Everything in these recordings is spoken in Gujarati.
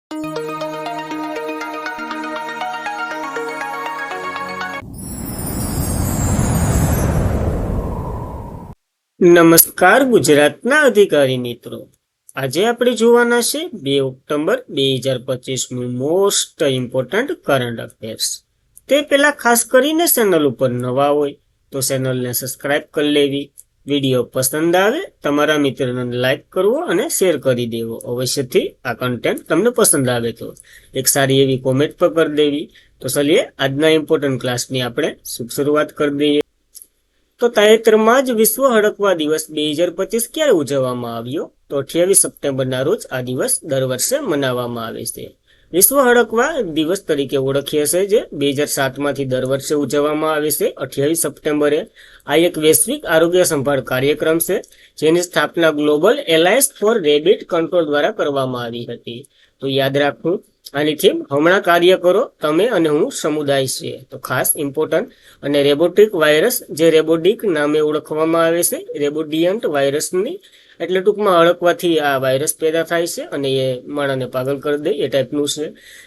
નમસ્કાર ગુજરાતના અધિકારી મિત્રો, આજે આપણે જોવાના છે 2 ઓક્ટોબર 2025નું મોસ્ટ ઇમ્પોર્ટન્ટ કરંટ અફેર્સ. તે પહેલા ખાસ કરીને ચેનલ ઉપર નવા હોય તો ચેનલને સબસ્ક્રાઇબ કરી લેવી, વિડીયો પસંદ આવે તમારા મિત્રોને લાઈક કરવો અને શેર કરી દેવો. અવશ્યથી આ કન્ટેન્ટ તમને પસંદ આવે તો એક સારી એવી કોમેન્ટ પર કરી દેવી. તો ચલીએ આજના ઇમ્પોર્ટન્ટ ક્લાસની આપણે શુભ શરૂઆત કરી દઈએ. તો તાજેતરમાં જ વિશ્વ હડકવા દિવસ 2025 ક્યારે ઉજવવામાં આવ્યો? તો 28 સપ્ટેમ્બરના રોજ આ દિવસ દર વર્ષે મનાવવામાં આવે છે. વિશ્વ હડકવા દિવસ તરીકે ઓળખીએ છે જે 2007માંથી દર વર્ષે ઉજવવામાં આવે છે 28 સપ્ટેમ્બરે. આ એક વૈશ્વિક આરોગ્ય સંભાળ કાર્યક્રમ છે જેની સ્થાપના global alliance for rabies control દ્વારા કરવામાં આવી હતી. તો યાદ રાખવું, આની થીમ હમણાં કાર્ય કરો તમે અને હું સમુદાય છે. તો ખાસ ઇમ્પોર્ટન્ટ. અને રેબોટિક વાયરસ, જે રેબોડિક નામે ઓળખવામાં આવે છે, રેબોડિયન્ટ વાયરસની એટલે ટૂંકમાં હડકવાથી આ વાયરસ પેદા થાય છે અને એ માણસને પાગલ કરી દે એ ટાઈપનું છે.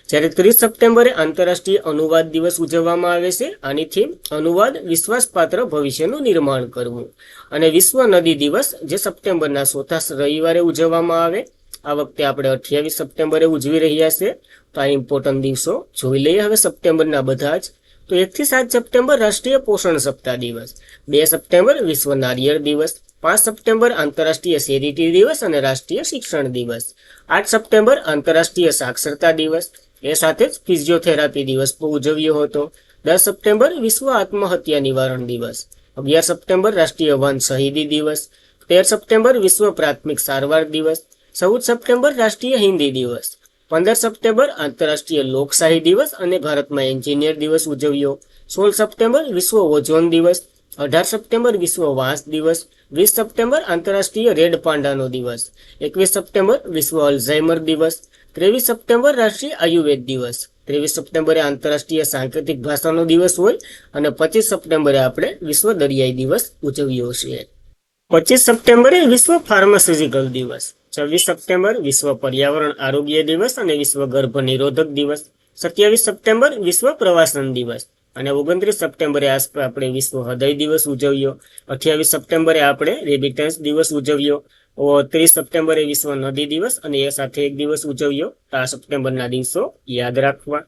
જ્યારે 30 સપ્ટેમ્બરે આંતરરાષ્ટ્રીય અનુવાદ દિવસ ઉજવવામાં આવે છે. આની થીમ અનુવાદ, વિશ્વાસપાત્ર ભવિષ્યનું નિર્માણ કરવું. અને વિશ્વ નદી દિવસ, જે સપ્ટેમ્બરના ચોથા રવિવારે ઉજવવામાં આવે. આ વખતે આપણે 28 સપ્ટેમ્બરે ઉજવી રહ્યા છે. તો આ ઇમ્પોર્ટન્ટ દિવસો જોઈ લઈએ હવે સપ્ટેમ્બરના બધા જ. તો 1 થી 7 સપ્ટેમ્બર રાષ્ટ્રીય પોષણ સપ્તાહ દિવસ, 2 સપ્ટેમ્બર વિશ્વ નારિયેળ દિવસ, 5 સપ્ટેમ્બર આંતરરાષ્ટ્રીય ચેરિટી દિવસ અને રાષ્ટ્રીય શિક્ષણ દિવસ, 8 સપ્ટેમ્બર આંતરરાષ્ટ્રીય સાક્ષરતા દિવસ, એ સાથે જ ફિઝિયોથેરાપી દિવસ પણ ઉજવ્યો હતો. 10 સપ્ટેમ્બર વિશ્વ આત્મહત્યા નિવારણ દિવસ, 11 સપ્ટેમ્બર રાષ્ટ્રીય વન શહીદી દિવસ, 13 સપ્ટેમ્બર વિશ્વ પ્રાથમિક સારવાર દિવસ, 14 સપ્ટેમ્બર રાષ્ટ્રીય હિન્દી દિવસ, 15 સપ્ટેમ્બર આંતરરાષ્ટ્રીય લોકશાહી દિવસ અને ભારતમાં એન્જિનિયર દિવસ ઉજવ્યો, 16 સપ્ટેમ્બર વિશ્વ ઓઝોન દિવસ, 18 સપ્ટેમ્બર વિશ્વ વાંસ દિવસ, 20 સપ્ટેમ્બર આંતરરાષ્ટ્રીય રેડ પાંડાનો દિવસ, 21 સપ્ટેમ્બર વિશ્વ અલ્ઝાઇમર દિવસ, 23 સપ્ટેમ્બર રાષ્ટ્રીય આયુર્વેદ દિવસ, 23 સપ્ટેમ્બરે આંતરરાષ્ટ્રીય સાંકેતિક ભાષાનો દિવસ હોય અને 25 સપ્ટેમ્બરે આપણે વિશ્વ દરિયાઈ દિવસ ઉજવ્યો છે. 25 સપ્ટેમ્બરે વિશ્વ ફાર્માસ્યુટિકલ દિવસ, 26 સપ્ટેમ્બર વિશ્વ પર્યાવરણ આરોગ્ય દિવસ અને વિશ્વ ગર્ભ નિરોધક દિવસ, 27 સપ્ટેમ્બર વિશ્વ પ્રવાસન દિવસ અને 29 સપ્ટેમ્બરે આપણે વિશ્વ હૃદય દિવસ ઉજવ્યો. 28 સપ્ટેમ્બરે આપણે રેબિટન્સ દિવસ ઉજવ્યો. 30 સપ્ટેમ્બરે વિશ્વ નદી દિવસ અને એ સાથે એક દિવસ ઉજવ્યો. આ સપ્ટેમ્બરના દિવસો યાદ રાખવા.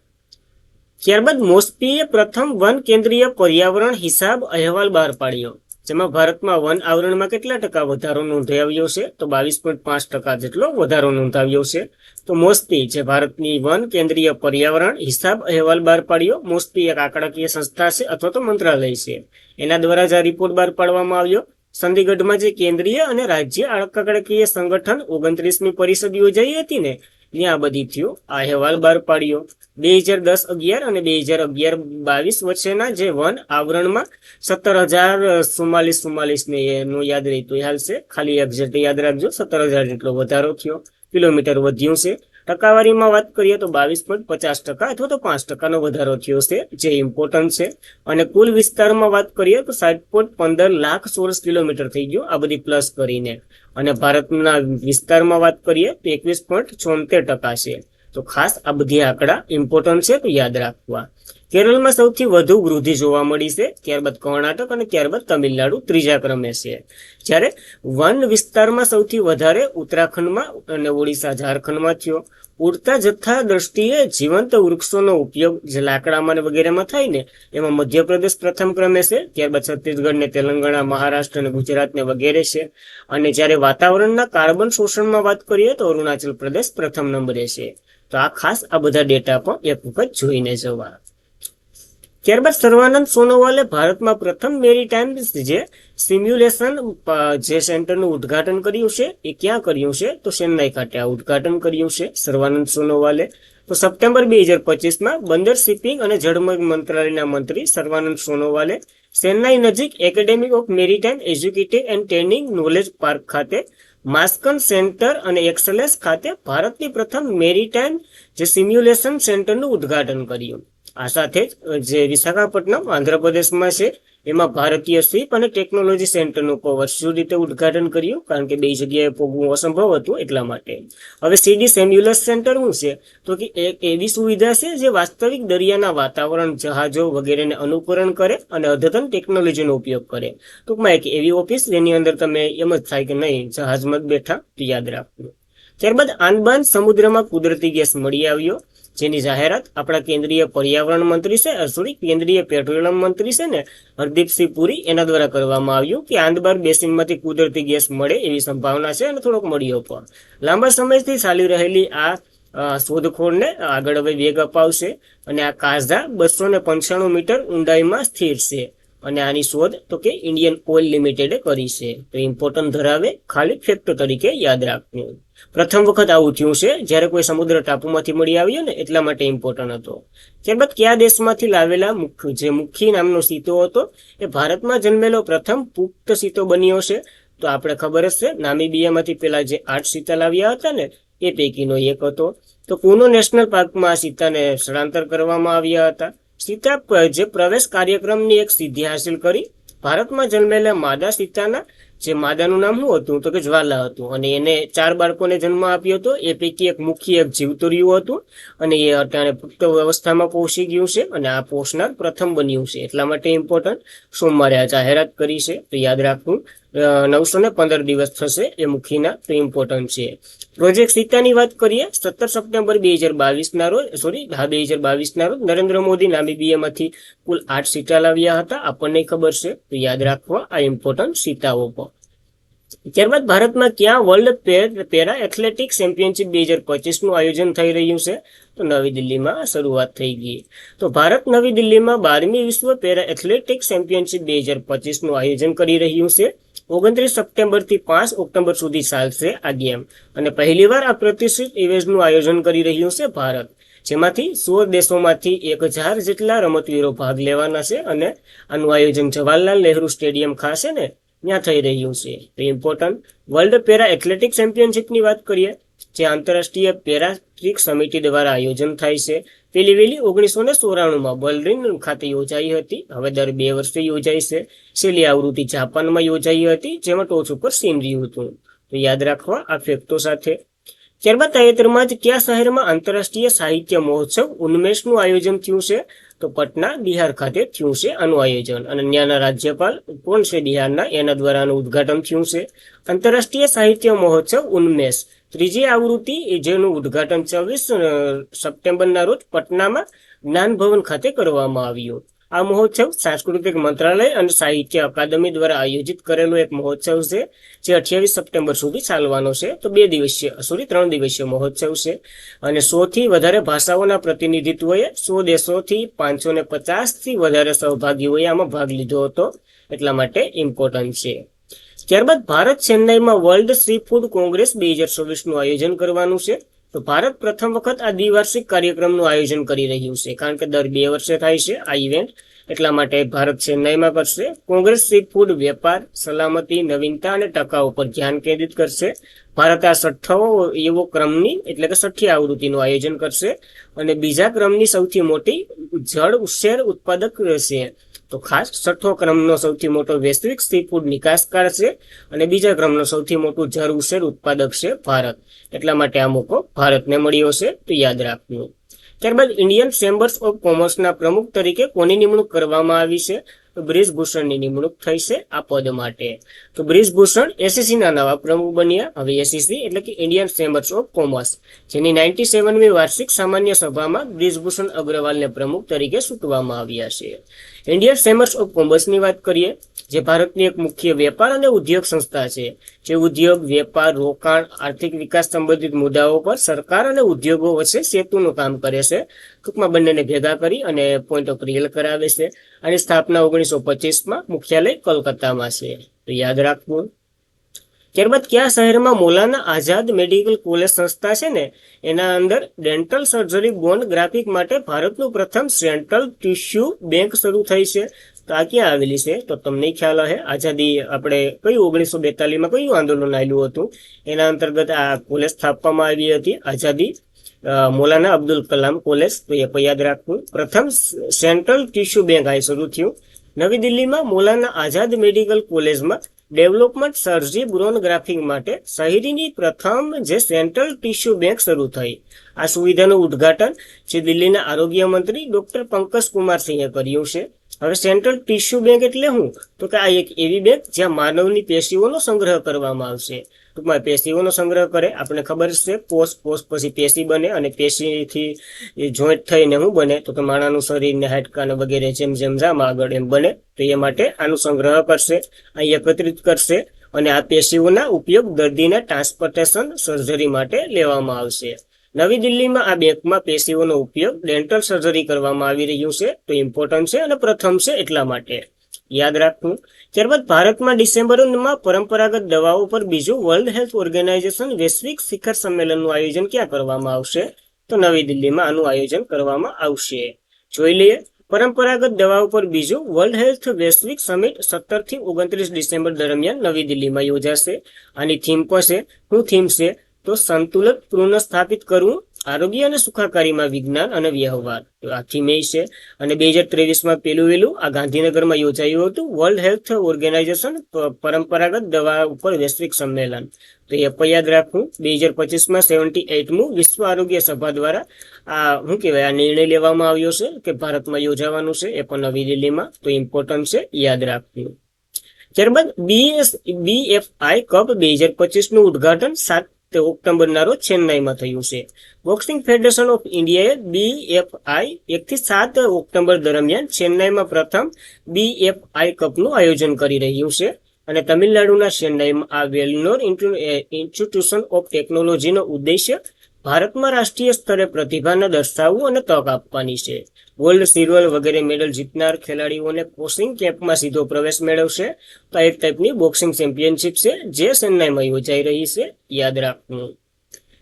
ત્યારબાદ મોસ્પીએ પ્રથમ વન કેન્દ્રીય પર્યાવરણ હિસાબ અહેવાલ બહાર પાડ્યો, જેમાં ભારતમાં વન આવરણમાં કેટલા ટકા વધારો નોંધાવ્યો છે? તો 22.5% જેટલો વધારો નોંધાવ્યો છે. તો મોસ્પી, જે ભારતની વન કેન્દ્રીય પર્યાવરણ હિસાબ અહેવાલ બહાર પાડ્યો. મોસ્પી એક આંકડાકીય સંસ્થા છે અથવા તો મંત્રાલય છે, એના દ્વારા જ આ રિપોર્ટ બહાર પાડવામાં આવ્યો. ચંદીગઢમાં જે કેન્દ્રીય અને રાજ્ય આંકડાકીય સંગઠન 29મી પરિષદ યોજાઈ હતી ને, ત્યાં બધી થયું આ અહેવાલ બહાર પાડ્યો. 2010-11 અને 2011-22 વચ્ચેના જે વન આવરણમાં 17,044 ને એનું યાદ રહી તો હાલ છે, ખાલી એક્ઝેક્ટ યાદ રાખજો, 17,000 જેટલો વધારો થયો, કિલોમીટર વધ્યું છે. ટકાવારીમાં વાત કરીએ તો 22.50% અથવા તો 5%નો વધારો થયો છે, જે ઇમ્પોર્ટન્ટ છે. અને કુલ વિસ્તારમાં વાત કરીએ તો 60.15 લાખ ચોરસ કિલોમીટર થઈ ગયો, આ બધી પ્લસ કરીને. અને ભારતના વિસ્તારમાં વાત કરીએ તો 21.74% છે. તો ખાસ આ બધી આંકડા ઇમ્પોર્ટન્ટ છે, તો યાદ રાખવા. કેરળમાં સૌથી વધુ વૃદ્ધિ જોવા મળી છે, ત્યારબાદ કર્ણાટક અને ત્યારબાદ તમિલનાડુ ત્રીજા ક્રમે છે. જ્યારે વન વિસ્તારમાં સૌથી વધારે ઉત્તરાખંડમાં અને ઓડિશા ઝારખંડમાં થયો. ઉડતા જથ્થા દ્રષ્ટિએ જીવંત વૃક્ષોનો ઉપયોગ જે લાકડામાં વગેરેમાં થાય ને, એમાં મધ્યપ્રદેશ પ્રથમ ક્રમે છે, ત્યારબાદ છત્તીસગઢ ને તેલંગાણા, મહારાષ્ટ્ર અને ગુજરાત ને વગેરે છે. અને જ્યારે વાતાવરણના કાર્બન શોષણમાં વાત કરીએ તો અરુણાચલ પ્રદેશ પ્રથમ નંબરે છે. તો આ ખાસ આ બધા ડેટા પણ એક વખત જોઈને જવા. ત્યારબાદ સર્વાનંદ સોનોવાલે ભારતમાં પ્રથમ મેરીટાઈમ જે સિમ્યુલેશન જે સેન્ટરનું ઉદ્ઘાટન કર્યું છે, એ ક્યાં કર્યું છે? તો ચેન્નાઈ ખાતે આ ઉદ્ઘાટન કર્યું છે સર્વાનંદ સોનોવાલે. તો સપ્ટેમ્બર 2025માં બંદર, શિપિંગ અને જળમાર્ગ મંત્રાલયના મંત્રી સર્વાનંદ સોનોવાલે ચેન્નાઈ નજીક academy of maritime educative and training knowledge park ખાતે માસ્કન સેન્ટર અને એક્સેલન્સ ખાતે ભારતની પ્રથમ મેરીટાઈમ જે સિમ્યુલેશન સેન્ટરનું ઉદ્ઘાટન કર્યું. આ સાથે જ જે વિશાખાપટ્ટનમ આંધ્રપ્રદેશમાં છે, એમાં ભારતીય શિપ અને ટેકનોલોજી સેન્ટરનું વર્ચ્યુઅલ રીતે ઉદ્ઘાટન કર્યું, કારણ કે બે જગ્યાએ પહોંચવું અસંભવ હતું એટલા માટે. હવે સીડી સેમ્યુલસ સેન્ટર શું છે? તો કે એક એવી સુવિધા છે જે વાસ્તવિક દરિયાના વાતાવરણ, જહાજો વગેરેને અનુકરણ કરે અને અદ્યતન ટેકનોલોજીનો ઉપયોગ કરે. ટૂંકમાં એક એવી ઓફિસ જેની અંદર તમે એમ જ થાય કે નહીં જહાજમાં જ બેઠા, તો યાદ રાખવું. ત્યારબાદ આંદમાન સમુદ્રમાં કુદરતી ગેસ મળી આવ્યો, જેની જાહેરાત આપણા કેન્દ્રીય પર્યાવરણ મંત્રી છે કેન્દ્રીય પેટ્રોલિયમ મંત્રી છે ને હરદીપસિંહ પુરી, એના દ્વારા કરવામાં આવ્યું કે આંદમાન બેસિનમાંથી કુદરતી ગેસ મળે એવી સંભાવના છે અને થોડોક મળ્યો પણ. લાંબા સમયથી ચાલી રહેલી આ શોધખોળને આગળ હવે વેગ અપાવશે અને આ કાઝા 295 મીટર ઊંડાઈમાં સ્થિર છે અને આની શોધ તો કે ઇન્ડિયન ઓઇલ લિમિટેડે કરી છે. તો ઇમ્પોર્ટન્ટ ધરાવે, ખાલી ફેક્ટ તરીકે યાદ રાખવું. પ્રથમ વખત આવું થયું છે જ્યારે કોઈ સમુદ્ર ટાપુમાંથી મળી આવ્યો ને, એટલા માટે ઇમ્પોર્ટન્ટ હતો. ત્યારબાદ કયા દેશમાંથી લાવેલા જે મુખી નામનો સીતો હતો એ ભારતમાં જન્મેલો પ્રથમ પુખ્ત સીતો બન્યો છે? તો આપણે ખબર જ છે, નામીબિયામાંથી પેલા જે 8 સીતા લાવ્યા હતા ને એ પૈકીનો એક હતો. તો કુનો નેશનલ પાર્કમાં આ સીતાને સ્થળાંતર કરવામાં આવ્યા હતા. સીતા જે પ્રવેશ કાર્યક્રમની એક સિદ્ધિ હાંસિલ કરી. ભારતમાં જન્મેલા માદા સીતાના જે માદાનું નામ શું હતું? તો કે જ્વાલા હતું, અને એને 4 બાળકોને જન્મ આપ્યો હતો. એ પૈકી એક મુખી એક જીવતરિયું હતું અને એ અત્યારે પુખ્ત અવસ્થામાં પહોંચી ગયું છે અને આ પહોંચનાર પ્રથમ બન્યું છે, એટલા માટે ઇમ્પોર્ટન્ટ. સોમવારે આ જાહેરાત કરી છે, તો યાદ રાખવું. 915 દિવસ થશે એ મુખીના, તો ઇમ્પોર્ટન્ટ છે. પ્રોજેક્ટ સીતાની વાત કરીએ. 17 સપ્ટેમ્બર 2022 ના રોજ 2022 ના રોજ નરેન્દ્ર મોદી નામીબિયામાંથી કુલ 8 સીટા લાવ્યા હતા, આપણને ખબર છે, તો યાદ રાખવા આ ઇમ્પોર્ટન્ટ સીતાઓ પર. ત્યારબાદ ભારતમાં ક્યાં વર્લ્ડ પેરા એથ્લેટિક ચેમ્પિયનશિપ 2025 નું આયોજન થઈ રહ્યું છે? તો નવી દિલ્હીમાં શરૂઆત થઈ ગઈ. તો ભારત નવી દિલ્હીમાં 12મી વિશ્વ પેરા એથ્લેટિક ચેમ્પિયનશિપ 2025 નું આયોજન કરી રહ્યું છે. 29 સપ્ટેમ્બરથી 5 ઓક્ટોબર સુધી ચાલશે આ ગેમ, અને પહેલીવાર આ પ્રતિષ્ઠિત ઇવેન્ટનું આયોજન કરી રહ્યું છે ભારત, જેમાંથી 16 દેશોમાંથી 1000 જેટલા રમતવીરો ભાગ લેવાના છે અને આનું આયોજન જવાહરલાલ નહેરુ સ્ટેડિયમ ખાસ છે ને ત્યાં થઈ રહ્યું છે. તો ઇમ્પોર્ટન્ટ વર્લ્ડ પેરા એથ્લેટિક ચેમ્પિયનશિપની વાત કરીએ, જે આંતરરાષ્ટ્રીય પેરાટ્રિક સમિતિ દ્વારા આયોજન થાય છે. પેલી વેલી 1994માં બર્લિન ખાતે યોજાઈ હતી, હવે દર 2 વર્ષે યોજાય છે. છેલ્લી આવૃત્તિ જાપાનમાં યોજાઈ હતી, જેમાં ટોચ ઉપર ચીન રહ્યું હતું, તો યાદ રાખવા આ ફેક્ટો સાથે. ત્યારબાદ તાજેતરમાં જ કયા શહેરમાં આંતરરાષ્ટ્રીય સાહિત્ય મહોત્સવ ઉન્મેષનું આયોજન થયું છે? તો પટના બિહાર ખાતે થયું છે આનું આયોજન, અને ત્યાંના રાજ્યપાલ કોણ છે બિહારના, એના દ્વારા આનું ઉદ્ઘાટન થયું છે. આંતરરાષ્ટ્રીય સાહિત્ય મહોત્સવ ઉન્મેષ ત્રીજી આવૃત્તિ, જેનું ઉદ્ઘાટન 24 સપ્ટેમ્બરના રોજ પટનામાં જ્ઞાન ભવન ખાતે કરવામાં આવ્યું. આ મહોત્સવ સાંસ્કૃતિક મંત્રાલય અને સાહિત્ય અકાદમી દ્વારા આયોજિત કરેલો એક મહોત્સવ છે, જે 28 સપ્ટેમ્બર સુધી ચાલવાનો છે. તો 3 દિવસીય મહોત્સવ છે, અને 100થી વધારે ભાષાઓના પ્રતિનિધિત્વએ 100 દેશોથી 550થી વધારે સહભાગીઓએ આમાં ભાગ લીધો હતો, એટલા માટે ઇમ્પોર્ટન્ટ છે. ત્યારબાદ ભારત ચેન્નઈમાં વર્લ્ડ સી ફૂડ કોંગ્રેસ 2024 નું આયોજન કરવાનું છે. તો ભારત પ્રથમ વખત આ દ્વિવાર્ષિક કાર્યક્રમનું આયોજન કરી રહ્યું છે, કારણ કે દર 2 વર્ષે થાય છે આ ઇવેન્ટ, એટલા માટે ભારત ચેન્નઈમાં કરશે. કોંગ્રેસ સી ફૂડ વેપાર, સલામતી, નવીનતા અને ટકાઉ પર ધ્યાન કેન્દ્રિત કરશે. ભારત આ 6ઠ્ઠો એવો ક્રમની એટલે કે 6ઠ્ઠી આવૃત્તિનું આયોજન કરશે, અને બીજા ક્રમની સૌથી મોટી જળ ઉછેર ઉત્પાદક છે. તો ખાસ 6ઠ્ઠો ક્રમનો સૌથી મોટો વૈશ્વિક સી ફૂડ નિકાસકાર છે, અને બીજા ક્રમનો સૌથી મોટું જળ ઉછેર ઉત્પાદક છે ભારત, એટલા માટે આ મોકો ભારતને મળ્યો છે, તો યાદ રાખવું. ત્યારબાદ ઇન્ડિયન ચેમ્બર્સ ઓફ કોમર્સના પ્રમુખ તરીકે કોની નિમણૂક કરવામાં આવી છે? તો બ્રિજભૂષણની નિમણૂક થઈ છે આ પદ માટે. તો બ્રિજભૂષણ એસસીસીના નવા પ્રમુખ બન્યા. હવે એસસીસી એટલે કે ઇન્ડિયન ચેમ્બર્સ ઓફ કોમર્સ, જેની 97મી વાર્ષિક સામાન્ય સભામાં બ્રિજભૂષણ અગ્રવાલને પ્રમુખ તરીકે ચૂંટવામાં આવ્યા છે. ઇન્ડિયન ચેમ્બર્સ ઓફ કોમર્સની વાત કરીએ, જે ભારતની એક મુખ્ય વેપાર અને ઉદ્યોગ સંસ્થા છે, જે ઉદ્યોગ, વેપાર, રોકાણ, આર્થિક વિકાસ સંબંધિત મુદ્દાઓ પર સરકાર અને ઉદ્યોગો વચ્ચે સેતુનું કામ કરે છે. ટૂંકમાં બંનેને ભેગા કરી અને પોઈન્ટ ઓફ રિયલ કરાવે છે. આની સ્થાપના 1925માં મુખ્યાલય કોલકાતામાં છે, તો યાદ રાખવું. ત્યારબાદ કયા શહેરમાં મૌલાના આઝાદ મેડિકલ કોલેજ સંસ્થા છે ને એના અંદર ડેન્ટલ સર્જરી બોન્ડ ગ્રાફિક માટે ભારતનું પ્રથમ સેન્ટ્રલ ટિશ્યુ બેંક શરૂ થઈ છે. તો આ ક્યાં આવેલી છે? તો તમને ખ્યાલ હશે, આઝાદી આપણે કયું 1942માં કયું આંદોલન આવેલું હતું, એના અંતર્ગત આ કોલેજ સ્થાપવામાં આવી હતી, આઝાદી મૌલાના અબ્દુલ કલામ કોલેજ, તો એ યાદ રાખવું. પ્રથમ સેન્ટ્રલ ટિશ્યુ બેંક આ શરૂ થયું. નવી દિલ્હીમાં મૌલાના આઝાદ મેડિકલ કોલેજમાં ડેવલપમેન્ટ સર્જરી બ્રોનગ્રાફિંગ માટે શહેરીની પ્રથમ જે સેન્ટ્રલ ટિશ્યુ બેંક શરૂ થઈ. આ સુવિધાનું ઉદ્ઘાટન જે દિલ્હીના આરોગ્ય મંત્રી ડોક્ટર પંકજ કુમાર સિંહે કર્યું છે. હવે સેન્ટ્રલ ટિશ્યુ બેંક એટલે શું? તો કે આ એક એવી બેંક જ્યાં માનવની પેશીઓનો સંગ્રહ કરવામાં આવશે. ટૂંકમાં પેશીઓનો સંગ્રહ કરે, આપણે ખબર છે કોષ પછી પેશી બને અને પેશીથી જોઈન્ટ થઈને શું બને તો કે માણાનું શરીર ને હાડકાને વગેરે જેમ જેમ જામ આગળ એમ બને. તો એ માટે આનું સંગ્રહ કરશે, અહીં એકત્રિત કરશે અને આ પેશીઓના ઉપયોગ દર્દીના ટ્રાન્સપ્લાન્ટેશન સર્જરી માટે લેવામાં આવશે. નવી દિલ્હીમાં આ બેંકમાં પેશીઓનો ઉપયોગ ડેન્ટલ સર્જરી કરવામાં આવી રહ્યું છે. તો ઇમ્પોર્ટન્ટ છે અને પ્રથમ છે એટલા માટે યાદ રાખવું. ત્યારબાદ ભારતમાં ડિસેમ્બરમાં પરંપરાગત દવાઓ પર બીજું વર્લ્ડ હેલ્થ ઓર્ગેનાઇઝેશન વૈશ્વિક શિખર સંમેલનનું આયોજન ક્યાં કરવામાં આવશે? તો નવી દિલ્હીમાં આનું આયોજન કરવામાં આવશે. જોઈ લઈએ. પરંપરાગત દવાઓ પર બીજું વર્લ્ડ હેલ્થ વૈશ્વિક સમિટ 17 થી 29 ડિસેમ્બર દરમિયાન નવી દિલ્હીમાં યોજાશે. આની થીમ પણ છે. શું થીમ છે? તો સંતુલિત પુનઃસ્થાપિત કરવું, આરોગ્ય અને સુખાકારીમાં વિજ્ઞાન અને વ્યવહાર. તો આ થીમ એ છે. અને 2023માં પેલું આ ગાંધીનગરમાં યોજાયું હતું વર્લ્ડ હેલ્થ ઓર્ગેનાઇઝેશન પરંપરાગત દવા ઉપર વૈશ્વિક સંમેલન. તો એ પણ યાદ રાખવું. 2025માં 78મું વિશ્વ આરોગ્ય સભા દ્વારા આ નિર્ણય લેવામાં આવ્યો છે કે ભારતમાં યોજાવાનું છે, એ પણ નવી દિલ્હીમાં. તો ઇમ્પોર્ટન્ટ છે, યાદ રાખવું. ત્યારબાદ BFI કપ 2025નું ઉદ્ઘાટન 7 ઓક્ટોબરના રોજ ચેન્નાઈમાં થયું છે. બોક્સિંગ ફેડરેશન ઓફ ઇન્ડિયાએ BFI 1 થી 7 ઓક્ટોબર દરમિયાન ચેન્નાઈમાં પ્રથમ BFI કપનું આયોજન કરી રહ્યું છે. અને તમિલનાડુના ચેન્નાઈમાં આ વેલનોર ઇન્સ્ટિટ્યુશન ઓફ ટેકનોલોજીનો ઉદ્દેશ્ય ભારતમાં રાષ્ટ્રીય સ્તરે પ્રતિભાને દર્શાવવું અને તક આપવાની છે. ગોલ્ડ, સિલ્વર વગેરે મેડલ જીતનાર ખેલાડીઓને બોક્સિંગ કેમ્પમાં સીધો પ્રવેશ મેળવશે. તો એક ટાઈપની બોક્સિંગ ચેમ્પિયનશિપ છે જે ચેન્નાઈમાં યોજાઈ રહી છે, યાદ રાખવું.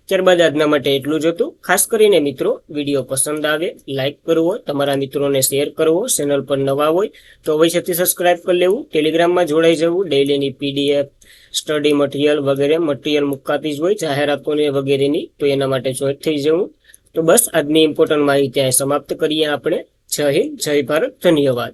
ત્યારબાદ આજના માટે એટલું જ હતું. ખાસ કરીને મિત્રો, વિડીયો પસંદ આવે લાઇક કરવો, તમારા મિત્રોને શેર કરવો, ચેનલ પર નવા હોય તો અવશ્યથી સબસ્ક્રાઇબ કરી લેવું, ટેલિગ્રામમાં જોડાઈ જવું. ડેઈલીની PDF, સ્ટડી મટીરિયલ વગેરે મટીરિયલ મુકાતી જ હોય, જાહેરાતોને વગેરેની. તો એના માટે જોઈન્ટ થઈ જવું. તો બસ આજની ઇમ્પોર્ટન્ટ માહિતી અહીં સમાપ્ત કરીએ આપણે. જય હિન્દ, જય ભારત, ધન્યવાદ.